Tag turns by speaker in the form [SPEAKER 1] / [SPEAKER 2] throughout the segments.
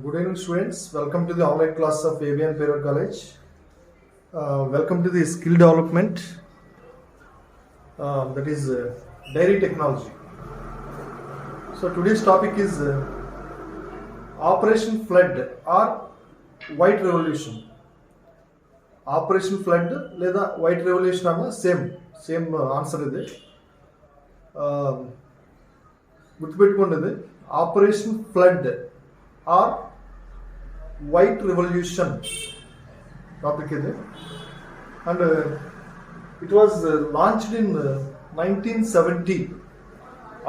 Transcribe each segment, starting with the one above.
[SPEAKER 1] Good evening, students. Welcome to the online class of ABN Peral College. Welcome to the skill development, that is dairy technology. So today's topic is Operation Flood or White Revolution. Operation Flood లేదా White Revolution అన్న same answer ఇది. గుర్తుపెట్టుకోండి, operation flood or white revolution topic ఇది. And it was launched in 1970.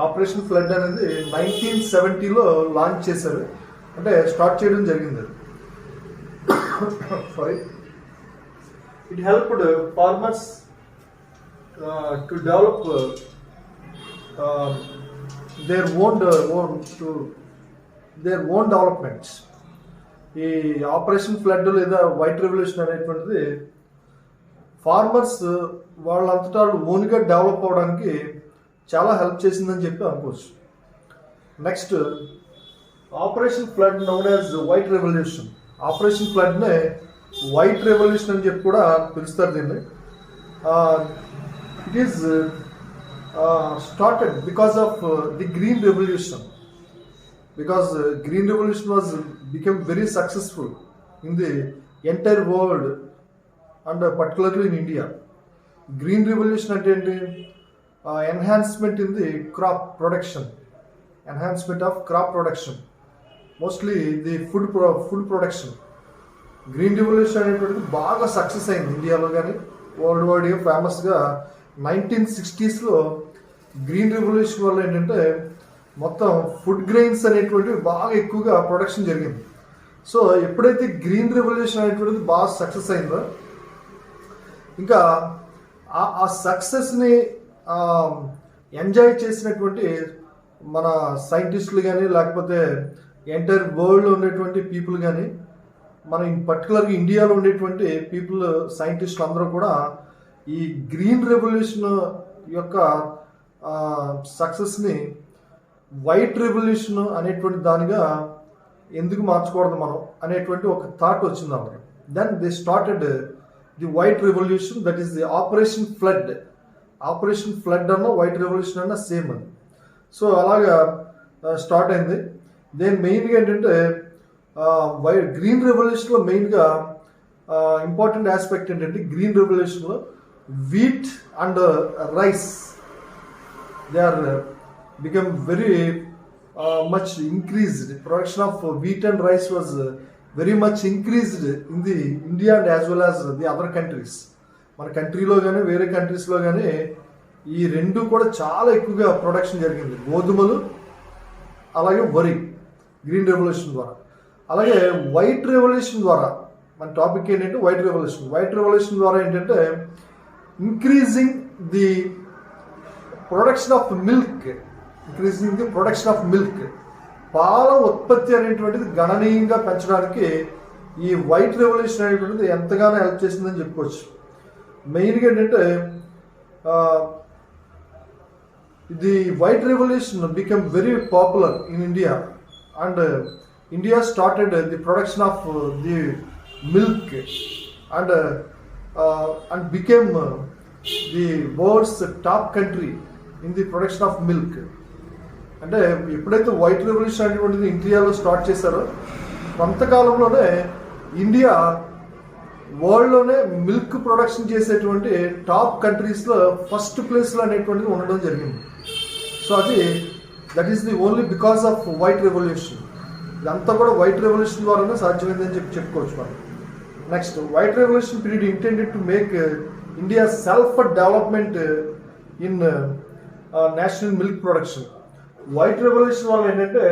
[SPEAKER 1] Operation flood అనేది 1970లో launch చేశారు, అంటే start చేయడం జరిగింది. Sorry, it helped farmers to develop their own developments. ఈ ఆపరేషన్ ఫ్లడ్ లేదా వైట్ రెవల్యూషన్ అనేటువంటిది ఫార్మర్స్ వాళ్ళంతటా ఓన్గా డెవలప్ అవడానికి చాలా హెల్ప్ చేసిందని చెప్పి అనుకోవచ్చు. Next, operation flood known as white revolution. Operation ఫ్లడ్నే వైట్ రెవల్యూషన్ అని చెప్పి కూడా పిలుస్తారు దీన్ని. It is started because of the Green Revolution, because Green Revolution became very successful in the entire world and particularly in India. Green Revolution అంటే enhancement in the crop production, enhancement of crop production, mostly the food production. Green Revolution అనేటువంటిది బాగా success అయింది ఇండియాలో కానీ world వైడ్గా ఫేమస్గా. 1960స్లో green revolution వల్ల ఏంటంటే మొత్తం ఫుడ్ గ్రెయిన్స్ అనేటువంటివి బాగా ఎక్కువగా ప్రొడక్షన్ జరిగింది. సో ఎప్పుడైతే గ్రీన్ రెవల్యూషన్ అనేటువంటిది బాగా సక్సెస్ అయిందో, ఇంకా ఆ సక్సెస్ని ఎంజాయ్ చేసినటువంటి మన సైంటిస్టులు కానీ లేకపోతే ఎంటైర్ వరల్డ్లో ఉండేటువంటి పీపుల్ కానీ, మన పర్టికులర్గా ఇండియాలో ఉండేటువంటి పీపుల్ సైంటిస్టులు అందరూ కూడా ఈ గ్రీన్ రెవల్యూషన్ యొక్క సక్సెస్ని వైట్ రెవల్యూషన్ అనేటువంటి దానిగా ఎందుకు మార్చకూడదు మనం అనేటువంటి ఒక థాట్ వచ్చింది అన్నమాట. Then they started the white revolution, that is the operation flood. Operation flood అన్న వైట్ రెవల్యూషన్ అన్న సేమ్ అది. సో అలాగా స్టార్ట్ అయింది. దేని మెయిన్గా ఏంటంటే గ్రీన్ రెవల్యూషన్లో మెయిన్గా ఇంపార్టెంట్ ఆస్పెక్ట్ ఏంటంటే గ్రీన్ రెవల్యూషన్లో wheat and rice, they are become very much increased. Production of wheat and rice was very much increased in the India and as well as the other countries. మన కంట్రీలో కానీ వేరే కంట్రీస్లో కానీ ఈ రెండు కూడా చాలా ఎక్కువగా ప్రొడక్షన్ జరిగింది, గోధుమలు అలాగే వరి, గ్రీన్ రెవల్యూషన్ ద్వారా. అలాగే వైట్ రెవల్యూషన్ ద్వారా మన టాపిక్ ఏంటంటే వైట్ రెవల్యూషన్. వైట్ రెవల్యూషన్ ద్వారా ఏంటంటే increasing the production of milk, పాల ఉత్పత్తి అనేటువంటిది గణనీయంగా పెంచడానికి ఈ వైట్ రెవల్యూషన్ అనేటువంటిది ఎంతగానో హెల్ప్ చేసిందని చెప్పుకోవచ్చు. మెయిన్గా ఏంటంటే the white revolution become very popular in India and India started the production of the milk and became the world's top country in the production of milk. అంటే ఎప్పుడైతే వైట్ రెవల్యూషన్ అనేటువంటిది ఇండియాలో స్టార్ట్ చేశారో కొంతకాలంలోనే India వరల్డ్లోనే milk production చేసేటువంటి top కంట్రీస్లో first ప్లేస్లో అనేటువంటిది ఉండడం జరిగింది. So that is the only because of white revolution. ఇదంతా కూడా వైట్ రెవల్యూషన్ ద్వారానే సాధ్యమైందని చెప్పుకోవచ్చు మనం. Next, white revolution period intended to make India self-development in national milk production. White revolution వల్ల ఏంటంటే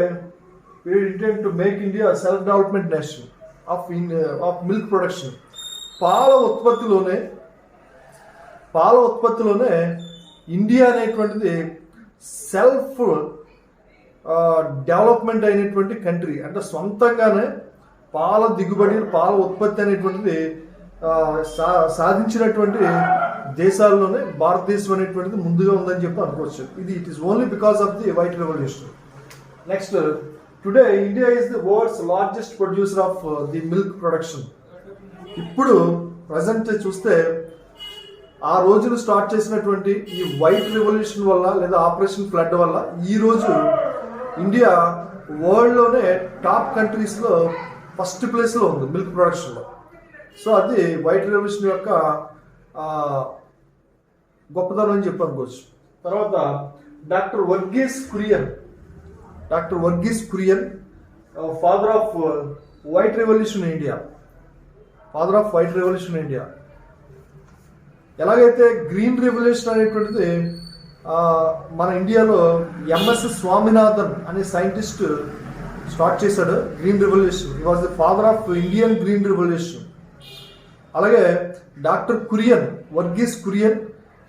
[SPEAKER 1] period intended to make India self-development nation of milk production. పాల ఉత్పత్తిలోనే India అనేటువంటిది self development అయినటువంటి కంట్రీ, అంటే సొంతంగానే పాల దిగుబడి, పాల ఉత్పత్తి అనేటువంటిది సాధించినటువంటి దేశాల్లోనే భారతదేశం అనేటువంటిది ముందుగా ఉందని చెప్పి అనుకోవచ్చు. It is only because of the white revolution. Next, today India is the world's largest producer of the milk production. ఇప్పుడు ప్రజెంట్ చూస్తే ఆ రోజులు స్టార్ట్ చేసినటువంటి ఈ వైట్ రెవల్యూషన్ వల్ల లేదా ఆపరేషన్ ఫ్లడ్ వల్ల ఈ రోజు ఇండియా వరల్డ్లోనే టాప్ కంట్రీస్లో ఫస్ట్ ప్లేస్లో ఉంది మిల్క్ ప్రొడక్షన్లో. సో అది వైట్ రెవల్యూషన్ యొక్క గొప్పతనం అని చెప్పి అనుకోవచ్చు. తర్వాత doctor Verghese Kurien father of white revolution India. ఎలాగైతే గ్రీన్ రెవల్యూషన్ అనేటువంటిది మన ఇండియాలో ఎంఎస్ స్వామినాథన్ అనే సైంటిస్ట్ స్టార్ట్ చేశాడు. Green revolution, he was the father of Indian green revolution. అలాగే doctor Verghese Kurien,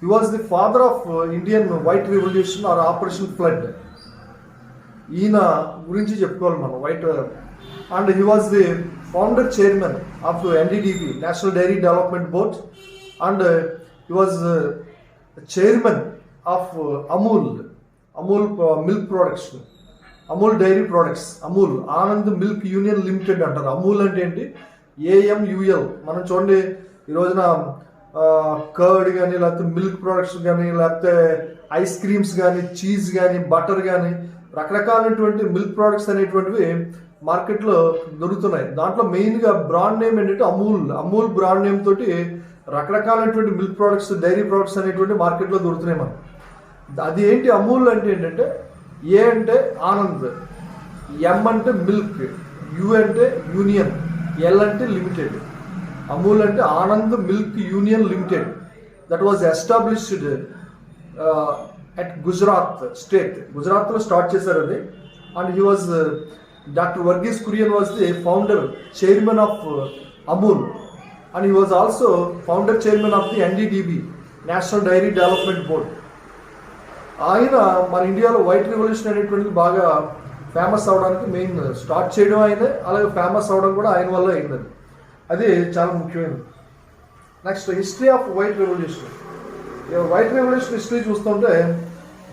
[SPEAKER 1] he was the father of Indian white revolution or operation flood. ఈయన గురించి చెప్పుకోవాలి మనం white. And he was the founder chairman of NDDB, national dairy development board. And he was chairman of Amul milk production, Amul dairy products, Amul Anand milk union limited అంటారు. అమూల్ అంటే ఏంటి? AMUL. మనం చూడండి ఈ రోజున కర్డ్ కానీ లేకపోతే మిల్క్ ప్రొడక్ట్స్ కానీ లేకపోతే ఐస్ క్రీమ్స్ కానీ చీజ్ కానీ బటర్ కానీ రకరకాలైనటువంటి మిల్క్ ప్రొడక్ట్స్ అనేటువంటివి మార్కెట్లో దొరుకుతున్నాయి. దాంట్లో మెయిన్గా బ్రాండ్ నేమ్ ఏంటంటే అమూల్ బ్రాండ్ నేమ్ తోటి రకరకాలైనటువంటి మిల్క్ ప్రొడక్ట్స్, డైరీ ప్రొడక్ట్స్ అనేటువంటి మార్కెట్లో దొరుకుతున్నాయి మనం. అది ఏంటి? అమూల్ అంటే ఏంటంటే ఏ అంటే ఆనంద్, M అంటే మిల్క్, U అంటే యూనియన్, L అంటే లిమిటెడ్. అమూల్ అంటే Anand milk union limited. That was established at Gujarat state. గుజరాత్లో స్టార్ట్ చేశారు అది. And he was doctor Verghese Kurien was the founder chairman of Amul. And he was also founder chairman of the NDDB, national dairy development board. ఆయన మన ఇండియాలో white revolution అనేటువంటిది బాగా famous అవడానికి main start చేయడం ఆయనే, అలాగే ఫేమస్ అవడం కూడా ఆయన వల్ల అయింది. అది చాలా ముఖ్యమైనది. Next history of white revolution. History చూస్తుంటే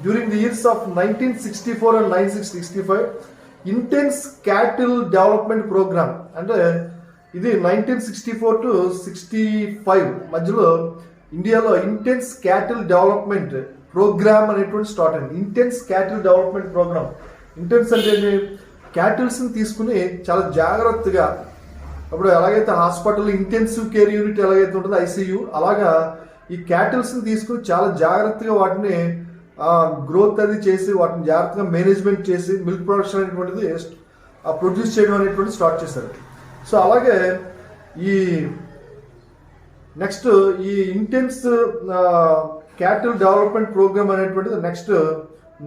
[SPEAKER 1] during the years of 1964 and 1965 intense cattle development programme, అంటే ఇది 1964 to 65 మధ్యలో ఇండియాలో ఇంటెన్స్ క్యాటిల్ డెవలప్మెంట్ ప్రోగ్రామ్ అనేటువంటి స్టార్ట్ అయింది. Intense cattle development programme. Intense అంటే క్యాటిల్స్ని తీసుకుని చాలా జాగ్రత్తగా, అప్పుడు ఎలాగైతే హాస్పిటల్ ఇంటెన్సివ్ కేర్ యూనిట్ ఎలాగైతే ఉంటుందో ICU, అలాగా ఈ క్యాటిల్స్ని తీసుకుని చాలా జాగ్రత్తగా వాటిని గ్రోత్ అది చేసి వాటిని జాగ్రత్తగా మేనేజ్మెంట్ చేసి మిల్క్ ప్రొడక్షన్ అనేటువంటిది ప్రొడ్యూస్ చేయడం అనేటువంటి స్టార్ట్ చేశారు. సో అలాగే ఈ నెక్స్ట్ ఈ ఇంటెన్స్ క్యాటిల్ డెవలప్మెంట్ ప్రోగ్రామ్ అనేటువంటిది నెక్స్ట్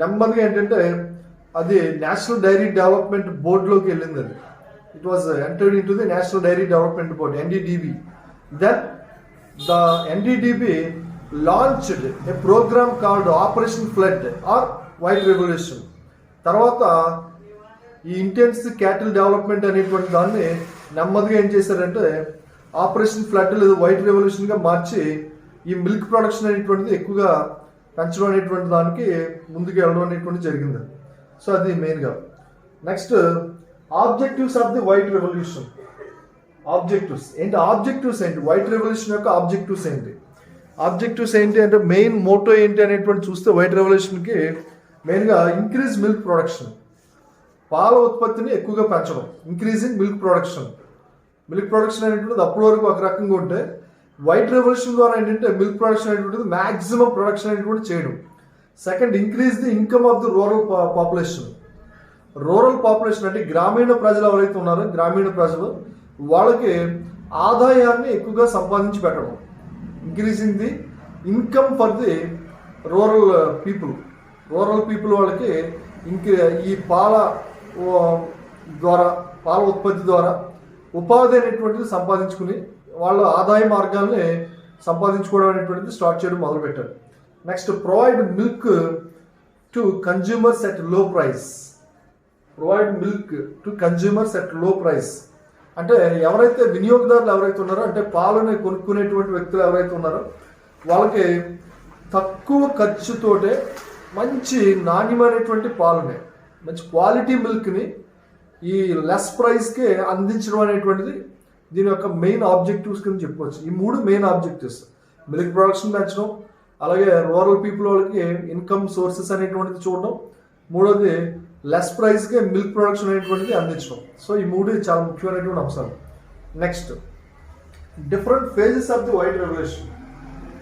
[SPEAKER 1] నెమ్మదిగా ఏంటంటే అది నేషనల్ డైరీ డెవలప్మెంట్ బోర్డులోకి వెళ్ళింది. అది it was entered in to the national dairy development board, NDDB. Then the NDDB launched a program called Operation Flood or White Revolution. తర్వాత ఈ intense cattle development అనేటువంటి దాన్ని నెమ్మదిగా ఏం చేశారంటే ఆపరేషన్ ఫ్లడ్ లేదా వైట్ రెవల్యూషన్గా మార్చి ఈ మిల్క్ ప్రొడక్షన్ అనేటువంటిది ఎక్కువగా పెంచడం అనేటువంటి దానికి ముందుకు వెళ్ళడం అనేటువంటి జరిగింది. సో అది మెయిన్గా. Next objectives of the white revolution. Objectives ఏంటి? వైట్ రెవల్యూషన్ యొక్క ఆబ్జెక్టివ్స్ ఏంటి అంటే మెయిన్ మోటో ఏంటి అనేటువంటి చూస్తే వైట్ రెవల్యూషన్కి మెయిన్గా ఇంక్రీజ్ మిల్క్ ప్రొడక్షన్, పాల ఉత్పత్తిని ఎక్కువగా పెంచడం, ఇంక్రీజింగ్ మిల్క్ ప్రొడక్షన్ అనేటువంటిది అప్పటి వరకు ఒక రకంగా ఉంటే వైట్ రెవల్యూషన్ ద్వారా ఏంటంటే మిల్క్ ప్రొడక్షన్ అనేటువంటిది మ్యాక్సిమం ప్రొడక్షన్ అనేటువంటి చేయడం. Second, increase the income of the rural population అంటే గ్రామీణ ప్రజలు ఎవరైతే ఉన్నారో గ్రామీణ ప్రజలు వాళ్ళకి ఆదాయాన్ని ఎక్కువగా సంపాదించి పెట్టడం. Increasing the income for the rural people వాళ్ళకి ఈ పాల ఉత్పత్తి ద్వారా ఉపాధి అనేటువంటిది సంపాదించుకుని వాళ్ళ ఆదాయ మార్గాల్ని సంపాదించుకోవడం అనేటువంటిది స్టార్ట్ చేయడం మొదలుపెట్టారు. Next, provide milk to consumers at లో ప్రైస్. అంటే ఎవరైతే వినియోగదారులు ఎవరైతే ఉన్నారో, అంటే పాలని కొనుక్కునేటువంటి వ్యక్తులు ఎవరైతే ఉన్నారో వాళ్ళకి తక్కువ ఖర్చుతోటే మంచి నాణ్యమైనటువంటి పాలని, మంచి క్వాలిటీ మిల్క్ని ఈ లెస్ ప్రైస్కే అందించడం అనేటువంటిది దీని యొక్క మెయిన్ ఆబ్జెక్టివ్స్ కింద చెప్పుకోవచ్చు. ఈ 3 మెయిన్ ఆబ్జెక్టివ్స్: మిల్క్ ప్రొడక్షన్ పెంచడం, అలాగే రూరల్ పీపుల్ వాళ్ళకి ఇన్కమ్ సోర్సెస్ అనేటువంటిది చూడడం, మూడోది లెస్ ప్రైస్కే మిల్క్ ప్రొడక్షన్ అనేటువంటిది అందించడం. సో ఈ 3 చాలా ముఖ్యమైనటువంటి అంశాలు. Next, different phases of the white revolution.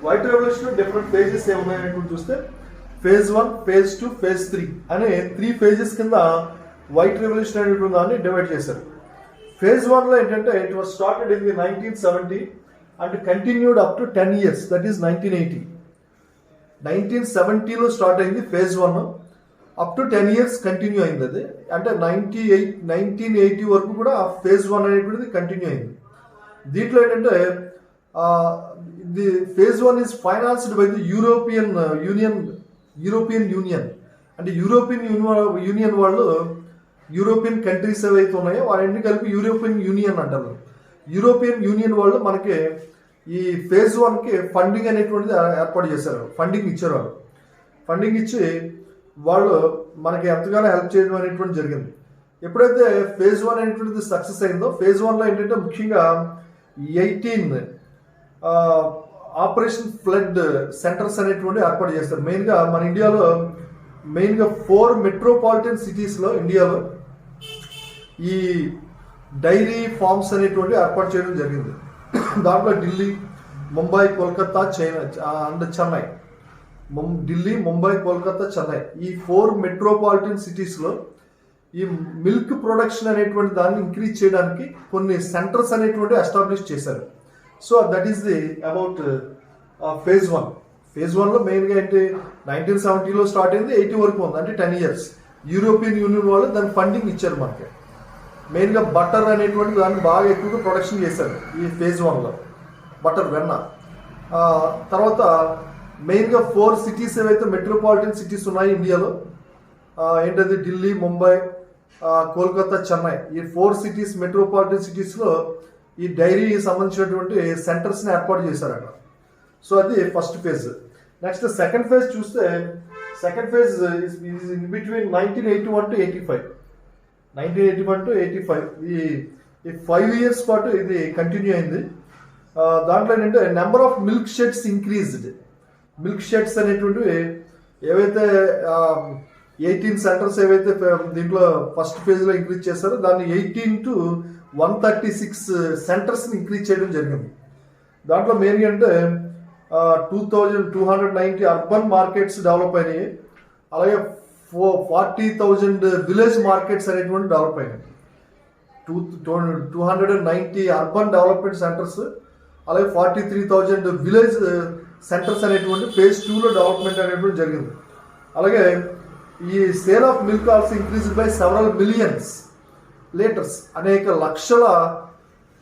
[SPEAKER 1] White revolution different phases ఏమున్నాయనేటువంటి చూస్తే phase 1, phase 2, phase 3 అనే 3 phases కింద వైట్ రెవల్యూషన్ అనేటువంటి దాన్ని డివైడ్ చేశారు. phase 1 లో ఏంటంటే it was started in the 1970 and continued up to 10 years, that is 1980. 1970లో స్టార్ట్ అయింది phase 1, up to 10 years continue అయింది. అది అంటే 1980 వరకు కూడా phase 1 అనేటువంటిది కంటిన్యూ అయింది. దీంట్లో ఏంటంటే the phase 1 is financed by the European union. అంటే యూరోపియన్ వాళ్ళు, యూరోపియన్ కంట్రీస్ ఏవైతే ఉన్నాయో వాటిని కలిపి యూరోపియన్ యూనియన్ అంటారు. యూరోపియన్ యూనియన్ వాళ్ళు మనకి ఈ phase 1కి ఫండింగ్ అనేటువంటిది ఏర్పాటు చేశారు, ఫండింగ్ ఇచ్చారు. వాళ్ళు ఫండింగ్ ఇచ్చి వాళ్ళు మనకి ఎంతగానో హెల్ప్ చేయడం అనేటువంటి జరిగింది. ఎప్పుడైతే phase 1 అనేటువంటిది సక్సెస్ అయిందో, phase 1లో ఏంటంటే ముఖ్యంగా 18 ఆపరేషన్ ఫ్లడ్ సెంటర్స్ అనేటువంటి ఏర్పాటు చేస్తారు. మెయిన్గా మన ఇండియాలో 4 మెట్రోపాలిటన్ సిటీస్లో ఇండియాలో ఈ డైరీ ఫార్మ్స్ అనేటువంటి ఏర్పాటు చేయడం జరిగింది. దాంట్లో ఢిల్లీ, ముంబై, కోల్కతా, చెన్నై. ఢిల్లీ, ముంబై, కోల్కతా, చెన్నై ఈ 4 మెట్రోపాలిటన్ సిటీస్లో ఈ మిల్క్ ప్రొడక్షన్ అనేటువంటి దాన్ని ఇంక్రీజ్ చేయడానికి కొన్ని సెంటర్స్ అనేటువంటి ఎస్టాబ్లిష్ చేశారు. So that is the about phase 1. phase 1లో మెయిన్గా ఏంటి 1970లో స్టార్ట్ అయింది, 80 వరకు ఉంది, అంటే 10 years. యూరోపియన్ యూనియన్ వాళ్ళు దాని ఫండింగ్ ఇచ్చారు మనకి. మెయిన్గా బటర్ అనేటువంటి దాన్ని బాగా ఎక్కువగా ప్రొడక్షన్ చేశారు ఈ phase 1లో, బటర్, వెన్న. తర్వాత మెయిన్గా 4 సిటీస్ ఏవైతే మెట్రోపాలిటన్ సిటీస్ ఉన్నాయి ఇండియాలో, ఏంటది ఢిల్లీ, ముంబై, కోల్కతా, చెన్నై ఈ 4 సిటీస్ మెట్రోపాలిటన్ సిటీస్లో ఈ డైరీ సంబంధించినటువంటి సెంటర్స్ని ఏర్పాటు చేశారు అక్కడ. సో అది first phase. Next second phase చూస్తే, second phase is in between 1981 to 85. 1981 to 85 ఈ 5 years పాటు ఇది కంటిన్యూ అయింది. దాంట్లో ఏంటంటే number of milk sheds increased. Milk sheds అనేటువంటివి ఏవైతే 18 సెంటర్స్ ఏవైతే దీంట్లో ఫస్ట్ ఫేజ్లో ఇంక్రీజ్ చేశారో దాన్ని 18 to 136 సెంటర్స్ని ఇంక్రీజ్ చేయడం జరిగింది. దాంట్లో మెయిన్గా అంటే 2290 అర్బన్ మార్కెట్స్ డెవలప్ అయినాయి, అలాగే 40,000 విలేజ్ మార్కెట్స్ అనేటువంటి డెవలప్ అయినాయి. 290 అర్బన్ డెవలప్మెంట్ సెంటర్స్, అలాగే 43,000 విలేజ్ సెంటర్స్ అనేటువంటి phase 2లో డెవలప్మెంట్ అనేటువంటి జరిగింది. అలాగే ఈ sale of milk also increase by several millions litres. అనేక లక్షల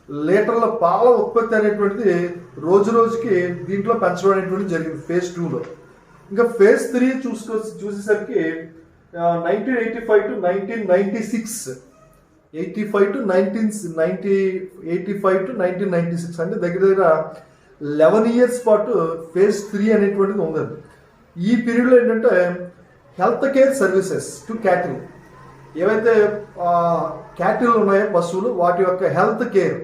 [SPEAKER 1] లీటర్ల పాల ఉత్పత్తి అనేటువంటిది రోజు రోజుకి దీంట్లో పెంచడం అనేటువంటి జరిగింది phase 2లో. ఇంకా phase 3 చూసేసరికి 1985 to 1996, 85 to 1996 అంటే దగ్గర 11 years పాటు phase 3 అనేటువంటిది ఉంది. ఈ పీరియడ్లో ఏంటంటే health care services to cattle, ఏవైతే క్యాటిల్ ఉన్నాయో పశువులు, వాటి యొక్క హెల్త్ కేర్,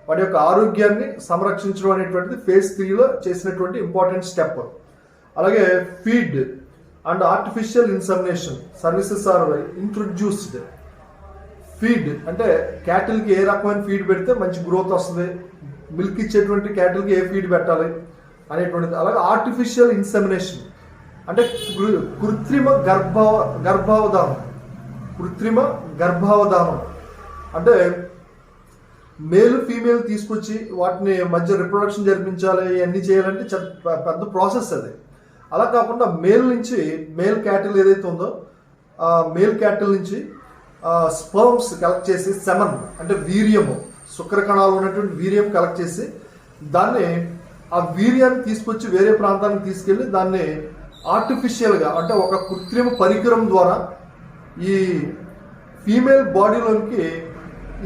[SPEAKER 1] వాటి యొక్క ఆరోగ్యాన్ని సంరక్షించడం అనేటువంటిది phase 3లో చేసినటువంటి ఇంపార్టెంట్ స్టెప్. అలాగే feed and artificial insemination services are introduced. Feed అంటే క్యాటిల్కి ఏ రకమైన ఫీడ్ పెడితే మంచి గ్రోత్ వస్తుంది, మిల్క్ ఇచ్చేటువంటి క్యాటిల్కి ఏ ఫీడ్ పెట్టాలి అనేటువంటిది. అలాగే ఆర్టిఫిషియల్ ఇన్సెమినేషన్ అంటే కృత్రిమ గర్భావధానం అంటే మేల్ ఫీమేల్ తీసుకొచ్చి వాటిని మధ్య రిప్రొడక్షన్ జరిపించాలి, ఇవన్నీ చేయాలంటే పెద్ద ప్రాసెస్ అది. అలా కాకుండా మేల్ క్యాటిల్ ఏదైతే ఉందో మేల్ క్యాటిల్ నుంచి స్పర్మ్స్ కలెక్ట్ చేసి, సెమన్ అంటే వీర్యము, శుక్రకణాలు ఉన్నటువంటి వీర్యం కలెక్ట్ చేసి దాన్ని, ఆ వీర్యాన్ని తీసుకొచ్చి వేరే ప్రాంతానికి తీసుకెళ్ళి దాన్ని ఆర్టిఫిషియల్గా అంటే ఒక కృత్రిమ పరికరం ద్వారా ఈ ఫీమేల్ బాడీలోనికి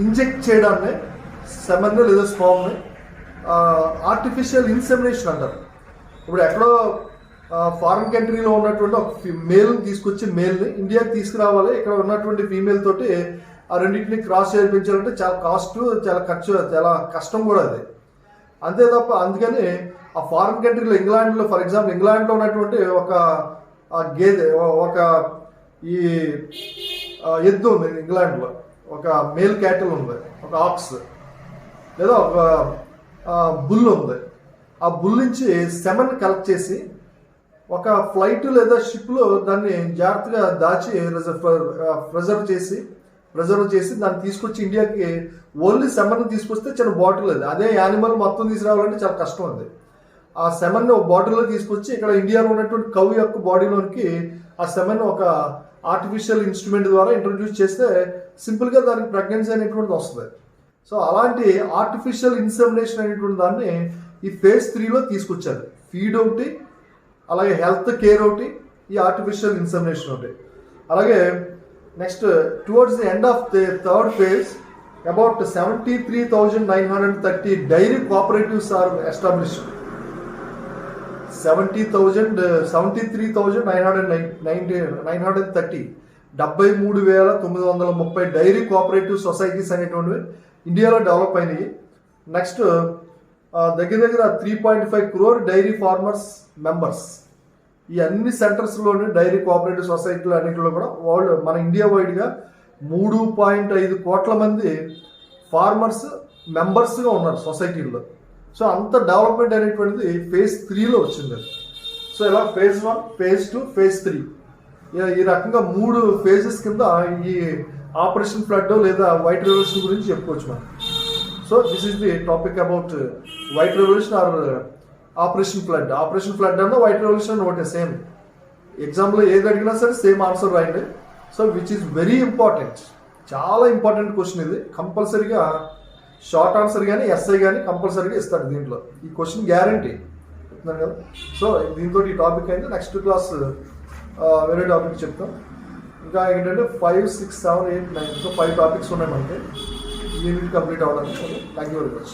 [SPEAKER 1] ఇంజెక్ట్ చేయడాన్ని, సెమన్ లేదా స్పర్మ్ని ఆర్టిఫిషియల్ ఇన్సెమినేషన్ అంటారు. ఇప్పుడు ఎక్కడో ఫారిన్ కంట్రీలో ఉన్నటువంటి ఒక మేల్ని తీసుకొచ్చి మేల్ని ఇండియాకి తీసుకురావాలి, ఇక్కడ ఉన్నటువంటి ఫీమేల్ తోటి ఆ రెండింటిని క్రాస్ చేయించాలంటే చాలా కాస్ట్, చాలా ఖర్చు, చాలా కష్టం కూడా అది. అంతే తప్ప అందుకని ఆ ఫారిన్ కంట్రీలో ఇంగ్లాండ్లో, ఫర్ ఎగ్జాంపుల్ ఇంగ్లాండ్లో ఉన్నటువంటి ఒక గేదె, ఒక ఈ ఎద్దు ఉంది ఇంగ్లాండ్లో, ఒక మేల్ క్యాటిల్ ఉంది, ఒక ఆక్స్ లేదా ఒక బుల్ ఉంది. ఆ బుల్ నుంచి సెమన్ కలెక్ట్ చేసి ఒక ఫ్లైట్ లేదా షిప్లో దాన్ని జాగ్రత్తగా దాచి ప్రిజర్వ్ చేసి దాన్ని తీసుకొచ్చి ఇండియాకి ఓన్లీ సెమన్ తీసుకొస్తే చిన్న బాటిల్ అది. అదే యానిమల్ మొత్తం తీసుకురావాలంటే చాలా కష్టం అది. ఆ సెమన్ ఒక బాటిల్లో తీసుకొచ్చి ఇక్కడ ఇండియాలో ఉన్నటువంటి కవ్ యొక్క బాడీలోనికి ఆ సెమన్ ఒక ఆర్టిఫిషియల్ ఇన్స్ట్రుమెంట్ ద్వారా ఇంట్రొడ్యూస్ చేస్తే సింపుల్గా దానికి ప్రెగ్నెన్సీ అనేటువంటిది వస్తుంది. సో అలాంటి ఆర్టిఫిషియల్ ఇన్సెమినేషన్ అనేటువంటి దాన్ని ఈ ఫేజ్ 3లో తీసుకొచ్చారు. ఫీడ్ ఒకటి, అలాగే హెల్త్ కేర్ ఒకటి, ఈ ఆర్టిఫిషియల్ ఇన్సెమినేషన్ ఒకటి. అలాగే next towards the end of the third phase about 73,930 dairy cooperatives are established. 73,930 73,930 dairy cooperative societies అనేటువంటివి ఇండియాలో డెవలప్ అయినాయి. నెక్స్ట్ దగ్గర 3.5 crore డైరీ ఫార్మర్స్ మెంబర్స్. ఈ అన్ని సెంటర్స్లోని డైరీ కోఆపరేటివ్ సొసైటీలు అన్నింటిలో కూడా మన ఇండియా వైడ్గా 3.5 కోట్ల మంది ఫార్మర్స్ మెంబర్స్గా ఉన్నారు సొసైటీల్లో. సో అంత డెవలప్మెంట్ అనేటువంటిది ఫేజ్ 3లో వచ్చింది. సో ఇలా ఫేజ్ 1, ఫేజ్ 2, ఫేజ్ 3 ఈ రకంగా 3 ఫేజెస్ కింద ఈ ఆపరేషన్ ఫ్లడ్ లేదా వైట్ రెవల్యూషన్ గురించి చెప్పుకోవచ్చు మనం. So this is the topic about white revolution or operation flood. Operation flood అన్న వైట్ రెవల్యూషన్ ఒకటే, సేమ్. ఎగ్జామ్లో ఏది అడిగినా సరే సేమ్ ఆన్సర్ రాయండి. So which is very important, చాలా ఇంపార్టెంట్ క్వశ్చన్ ఇది. కంపల్సరీగా షార్ట్ ఆన్సర్ కానీ ఎస్ఐ కానీ కంపల్సరీగా ఇస్తాడు దీంట్లో. ఈ క్వశ్చన్ గ్యారంటీ చెప్తున్నాను కదా. సో దీంతో ఈ టాపిక్ అయితే నెక్స్ట్ క్లాస్ వేరే టాపిక్ చెప్తాం. ఇంకా ఏంటంటే 5, 6, 7, 8, 9 5 టాపిక్స్ ఉన్నాయి మనకి యూనిట్ కంప్లీట్ అవ్వడానికి. Thank you very much.